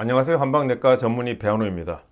안녕하세요. 한방내과 전문의 배한호입니다.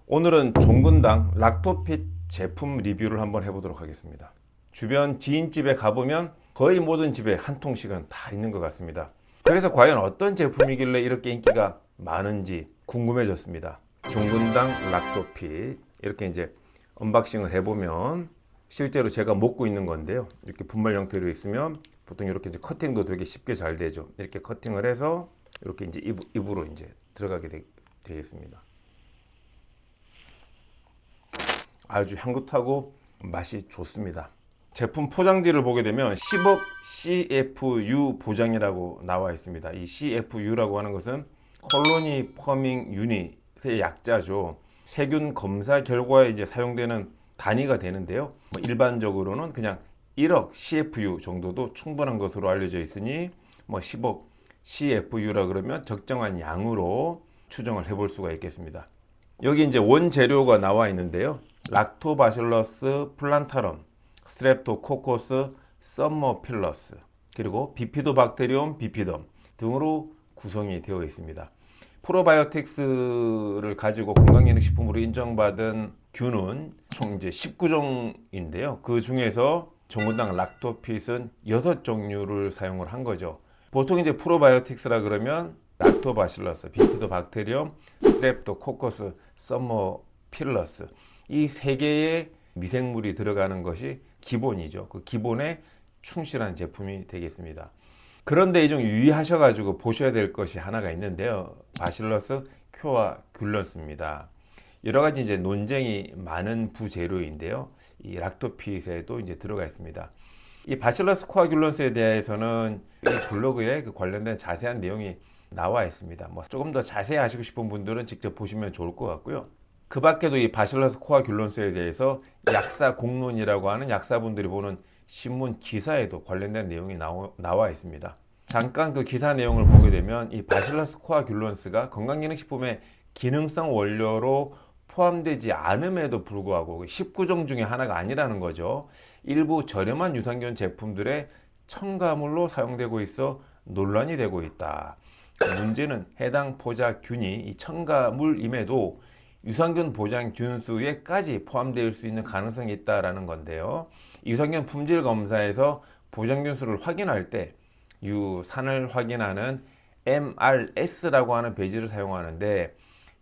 오늘은 종근당 락토핏 제품 리뷰를 한번 해보도록 하겠습니다. 주변 지인집에 가보면 거의 모든 집에 한 통씩은 다 있는 것 같습니다. 그래서 과연 어떤 제품이길래 이렇게 인기가 많은지 궁금해졌습니다. 종근당 락토핏 이렇게 이제 언박싱을 해보면 실제로 제가 먹고 있는 건데요. 이렇게 분말 형태로 있으면 보통 이렇게 이제 커팅도 되게 쉽게 잘 되죠. 이렇게 커팅을 해서 이렇게 이제 입으로 이제 들어가게 되겠습니다. 아주 향긋하고 맛이 좋습니다. 제품 포장지를 보게 되면 10억 CFU 보장이라고 나와 있습니다. 이 CFU라고 하는 것은 콜로니 퍼밍 유닛의 약자죠. 세균 검사 결과에 이제 사용되는 단위가 되는데요. 일반적으로는 그냥 1억 CFU 정도도 충분한 것으로 알려져 있으니 10억 CFU라 그러면 적정한 양으로 추정을 해볼 수가 있겠습니다. 여기 이제 원재료가 나와 있는데요. 락토바실러스 플란타럼, 스트랩토코커스 썸머필러스, 그리고 비피도박테리움 비피덤 등으로 구성이 되어 있습니다. 프로바이오틱스를 가지고 건강기능식품으로 인정받은 균은 총 이제 19종인데요. 그 중에서 종근당 락토핏은 6종류를 사용을 한 거죠. 보통 이제 프로바이오틱스라 그러면 락토바실러스, 비피도박테리움, 스트랩토코커스, 썸머필러스 이 세 개의 미생물이 들어가는 것이 기본이죠. 그 기본에 충실한 제품이 되겠습니다. 그런데 이 중 유의하셔가지고 보셔야 될 것이 하나가 있는데요. 바실러스 큐어큘런스입니다. 여러 가지 이제 논쟁이 많은 부재료인데요. 이 락토핏에도 이제 들어가 있습니다. 이 바실러스 코아귤런스에 대해서는 이 블로그에 그 관련된 자세한 내용이 나와 있습니다. 조금 더 자세히 아시고 싶은 분들은 직접 보시면 좋을 것 같고요. 그 밖에도 이 바실러스 코아귤런스에 대해서 약사 공론이라고 하는 약사분들이 보는 신문 기사에도 관련된 내용이 나와 있습니다. 잠깐 그 기사 내용을 보게 되면 이 바실러스 코아귤런스가 건강기능식품의 기능성 원료로 포함되지 않음에도 불구하고 19종 중에 하나가 아니라는 거죠. 일부 저렴한 유산균 제품들의 첨가물로 사용되고 있어 논란이 되고 있다. 문제는 해당 포자균이 이 첨가물임에도 유산균 보장 균수에까지 포함될 수 있는 가능성이 있다라는 건데요. 유산균 품질 검사에서 보장균수를 확인할 때 유산을 확인하는 MRS라고 하는 배지를 사용하는데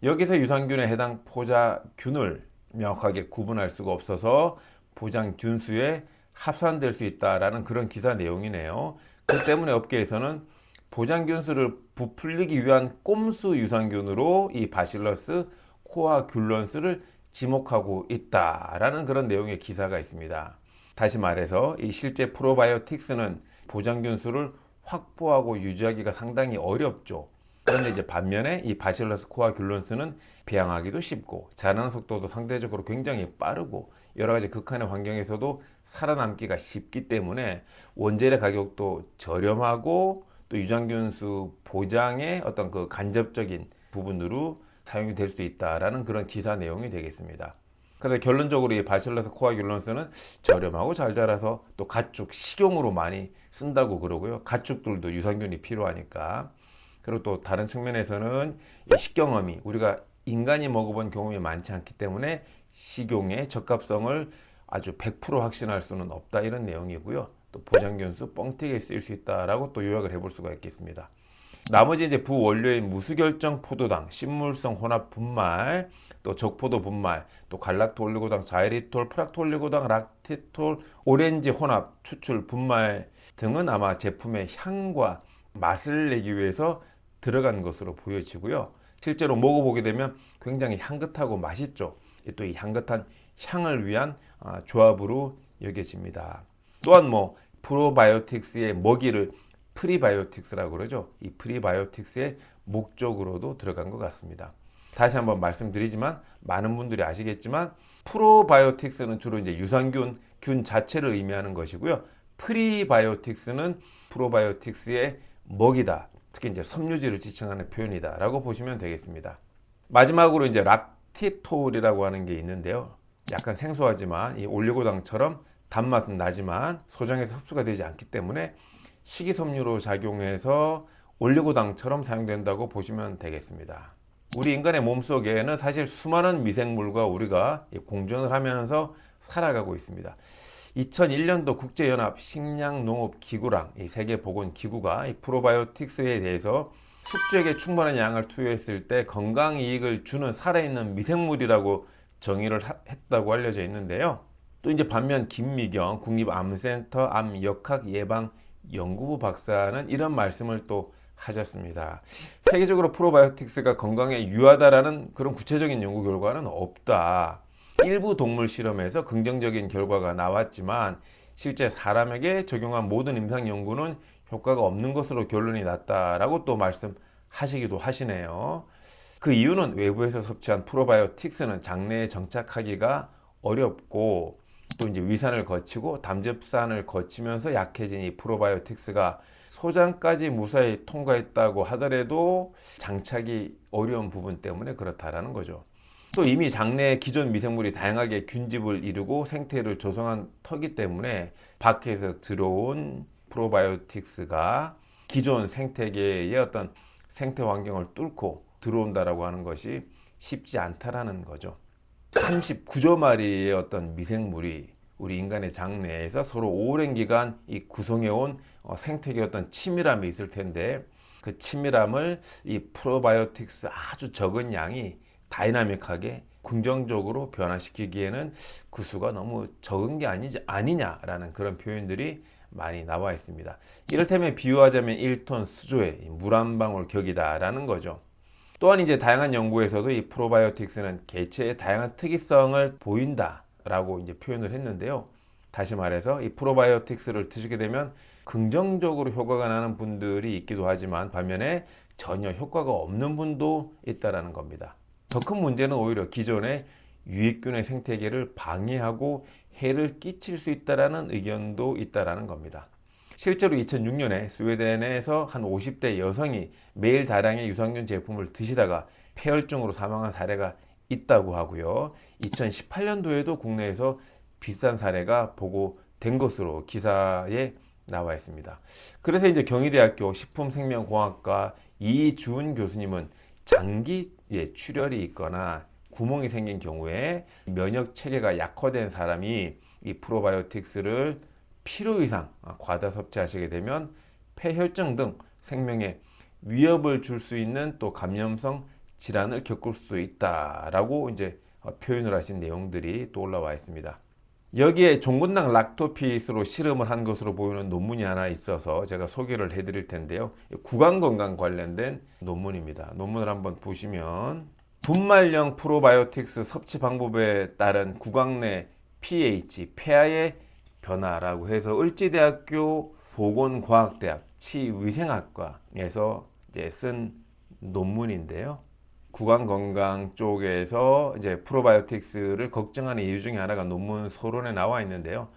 여기서 유산균에 해당 포자균을 명확하게 구분할 수가 없어서 보장균수에 합산될 수 있다라는 그런 기사 내용이네요. 그 때문에 업계에서는 보장균수를 부풀리기 위한 꼼수 유산균으로 이 바실러스 코아귤런스를 지목하고 있다라는 그런 내용의 기사가 있습니다. 다시 말해서 이 실제 프로바이오틱스는 보장균수를 확보하고 유지하기가 상당히 어렵죠. 그런데 이제 반면에 이 바실러스 코아귤런스는 배양하기도 쉽고 자라는 속도도 상대적으로 굉장히 빠르고 여러 가지 극한의 환경에서도 살아남기가 쉽기 때문에 원재료 가격도 저렴하고 또 유산균수 보장의 어떤 그 간접적인 부분으로 사용이 될 수 있다라는 그런 기사 내용이 되겠습니다. 그래서 결론적으로 이 바실러스 코아귤런스는 저렴하고 잘 자라서 또 가축 식용으로 많이 쓴다고 그러고요. 가축들도 유산균이 필요하니까. 그리고 또 다른 측면에서는 식경험이 우리가 인간이 먹어본 경험이 많지 않기 때문에 식용의 적합성을 아주 100% 확신할 수는 없다 이런 내용이고요. 또 보장균수 뻥튀기에 쓰일 수 있다라고 또 요약을 해볼 수가 있겠습니다. 나머지 이제 부원료인 무수결정 포도당, 식물성 혼합 분말, 또 적포도 분말, 또 갈락토 올리고당, 자이리톨, 프락토 올리고당, 락티톨, 오렌지 혼합 추출 분말 등은 아마 제품의 향과 맛을 내기 위해서 들어간 것으로 보여지고요. 실제로 먹어보게 되면 굉장히 향긋하고 맛있죠. 또 이 향긋한 향을 위한 조합으로 여겨집니다. 또한 프로바이오틱스의 먹이를 프리바이오틱스라고 그러죠. 이 프리바이오틱스의 목적으로도 들어간 것 같습니다. 다시 한번 말씀드리지만 많은 분들이 아시겠지만 프로바이오틱스는 주로 이제 유산균 균 자체를 의미하는 것이고요. 프리바이오틱스는 프로바이오틱스의 먹이다. 특히 이제 섬유질을 지칭하는 표현이다라고 보시면 되겠습니다. 마지막으로 이제 락티톨이라고 하는 게 있는데요. 약간 생소하지만 이 올리고당처럼 단맛은 나지만 소장에서 흡수가 되지 않기 때문에 식이섬유로 작용해서 올리고당처럼 사용된다고 보시면 되겠습니다. 우리 인간의 몸속에는 사실 수많은 미생물과 우리가 공존을 하면서 살아가고 있습니다. 2001년도 국제연합 식량농업기구랑 세계보건기구가 이 프로바이오틱스에 대해서 숙주에게 충분한 양을 투여했을 때 건강이익을 주는 살아있는 미생물이라고 정의를 했다고 알려져 있는데요. 또 이제 반면 김미경 국립암센터 암역학예방연구부 박사는 이런 말씀을 또 하셨습니다. 세계적으로 프로바이오틱스가 건강에 유하다라는 그런 구체적인 연구 결과는 없다. 일부 동물 실험에서 긍정적인 결과가 나왔지만 실제 사람에게 적용한 모든 임상 연구는 효과가 없는 것으로 결론이 났다라고 또 말씀하시기도 하시네요. 그 이유는 외부에서 섭취한 프로바이오틱스는 장내에 정착하기가 어렵고 또 이제 위산을 거치고 담즙산을 거치면서 약해진 이 프로바이오틱스가 소장까지 무사히 통과했다고 하더라도 장착이 어려운 부분 때문에 그렇다라는 거죠. 또 이미 장내에 기존 미생물이 다양하게 균집을 이루고 생태를 조성한 터기 때문에 밖에서 들어온 프로바이오틱스가 기존 생태계의 어떤 생태 환경을 뚫고 들어온다라고 하는 것이 쉽지 않다라는 거죠. 39조 마리의 어떤 미생물이 우리 인간의 장내에서 서로 오랜 기간 이 구성해온 생태계 어떤 치밀함이 있을 텐데 그 치밀함을 이 프로바이오틱스 아주 적은 양이 다이나믹하게 긍정적으로 변화시키기에는 그 수가 너무 적은 게 아니냐라는 그런 표현들이 많이 나와 있습니다. 이를테면 비유하자면 1톤 수조에 물 한 방울 격이다라는 거죠. 또한 이제 다양한 연구에서도 이 프로바이오틱스는 개체의 다양한 특이성을 보인다라고 이제 표현을 했는데요. 다시 말해서 이 프로바이오틱스를 드시게 되면 긍정적으로 효과가 나는 분들이 있기도 하지만 반면에 전혀 효과가 없는 분도 있다라는 겁니다. 더 큰 문제는 오히려 기존의 유익균의 생태계를 방해하고 해를 끼칠 수 있다라는 의견도 있다라는 겁니다. 실제로 2006년에 스웨덴에서 한 50대 여성이 매일 다량의 유산균 제품을 드시다가 폐혈증으로 사망한 사례가 있다고 하고요. 2018년도에도 국내에서 비슷한 사례가 보고된 것으로 기사에 나와 있습니다. 그래서 이제 경희대학교 식품생명공학과 이주은 교수님은 장기에 출혈이 있거나 구멍이 생긴 경우에 면역 체계가 약화된 사람이 이 프로바이오틱스를 필요 이상 과다 섭취하시게 되면 폐혈증 등 생명에 위협을 줄 수 있는 또 감염성 질환을 겪을 수도 있다라고 이제 표현을 하신 내용들이 또 올라와 있습니다. 여기에 종근당 락토피스로 실험을 한 것으로 보이는 논문이 하나 있어서 제가 소개를 해드릴 텐데요. 구강 건강 관련된 논문입니다. 논문을 한번 보시면 분말형 프로바이오틱스 섭취 방법에 따른 구강 내 pH, 폐하의 변화라고 해서 을지대학교 보건과학대학 치위생학과에서 이제 쓴 논문인데요. 구강 건강 쪽에서 이제 프로바이오틱스를 걱정하는 이유 중에 하나가 논문 서론에 나와 있는데요.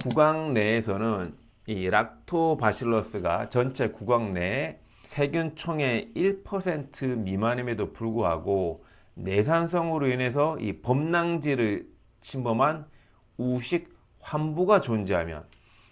구강 내에서는 이 락토바실러스가 전체 구강 내 세균총의 1% 미만임에도 불구하고 내산성으로 인해서 이 범랑질을 침범한 우식 환부가 존재하면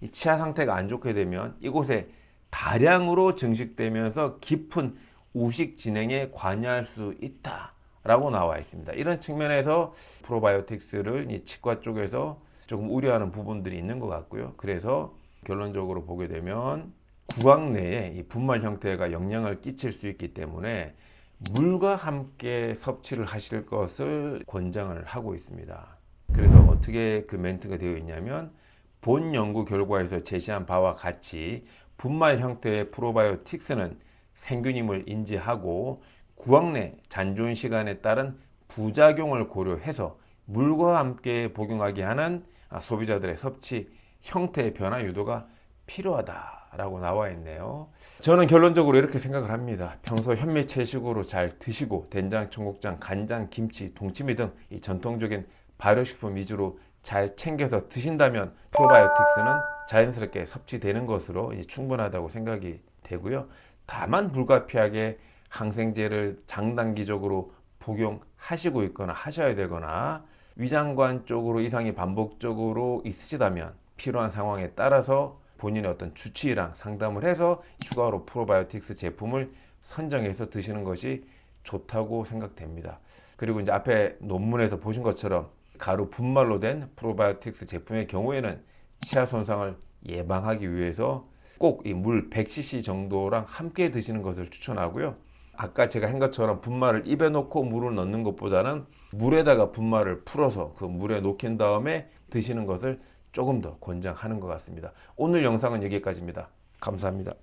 이 치아 상태가 안 좋게 되면 이곳에 다량으로 증식되면서 깊은 우식 진행에 관여할 수 있다라고 나와 있습니다. 이런 측면에서 프로바이오틱스를 이 치과 쪽에서 조금 우려하는 부분들이 있는 것 같고요. 그래서 결론적으로 보게 되면 구강 내에 이 분말 형태가 영향을 끼칠 수 있기 때문에 물과 함께 섭취를 하실 것을 권장을 하고 있습니다. 그래서 어떻게 그 멘트가 되어 있냐면 본 연구 결과에서 제시한 바와 같이 분말 형태의 프로바이오틱스는 생균임을 인지하고 구강 내 잔존 시간에 따른 부작용을 고려해서 물과 함께 복용하게 하는 소비자들의 섭취 형태의 변화 유도가 필요하다라고 나와 있네요. 저는 결론적으로 이렇게 생각을 합니다. 평소 현미채식으로 잘 드시고 된장, 청국장, 간장, 김치, 동치미 등 이 전통적인 발효식품 위주로 잘 챙겨서 드신다면 프로바이오틱스는 자연스럽게 섭취되는 것으로 충분하다고 생각이 되고요. 다만 불가피하게 항생제를 장단기적으로 복용하시고 있거나 하셔야 되거나 위장관 쪽으로 이상이 반복적으로 있으시다면 필요한 상황에 따라서 본인의 어떤 주치의랑 상담을 해서 추가로 프로바이오틱스 제품을 선정해서 드시는 것이 좋다고 생각됩니다. 그리고 이제 앞에 논문에서 보신 것처럼 가루 분말로 된 프로바이오틱스 제품의 경우에는 치아 손상을 예방하기 위해서 꼭 이 물 100cc 정도랑 함께 드시는 것을 추천하고요. 아까 제가 한 것처럼 분말을 입에 넣고 물을 넣는 것보다는 물에다가 분말을 풀어서 그 물에 녹인 다음에 드시는 것을 조금 더 권장하는 것 같습니다. 오늘 영상은 여기까지입니다. 감사합니다.